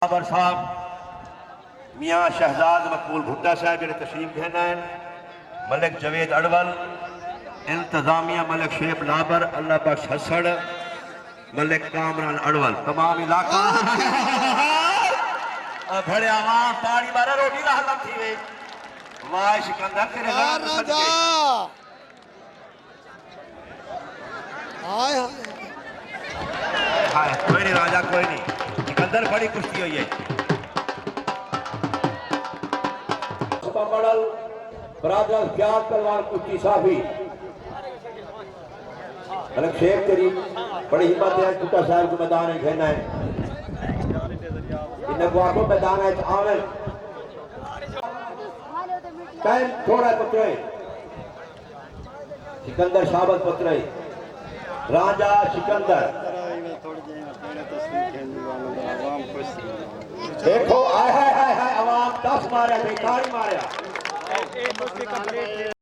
बाबर साहब मियाँ शहजाद मकबूल भुट्टा साहब जो तशरीफ कहना है, मलिक जवेद अड़वल, इंतजामिया मलिक शेख लाबर, अल्लाह बख्श हसड़, मलिक कामरान अड़वल, तमाम इलाका भड़े आवाम ताड़ी मारे रोटी ला हलम थी वे वाह सिकंदर तेरे घर में सद हाय हाय कोई नहीं राजा कोई नहीं सिकंदर बड़ी कुश्ती हुई है। बड़ल बरादर प्यार तलवार कुश्ती साफी मलिक शेख तेरी बड़ी हिम्मत है। भुट्टा साहब को मैदान में खेलना है, इन को मैदान है आवे टाइम थोड़ा पुत्र सिकंदर शाबत पुत्र राजा सिकंदर देखो आय हाय हाय हाय आवाम 10 मारे बेकार मारे।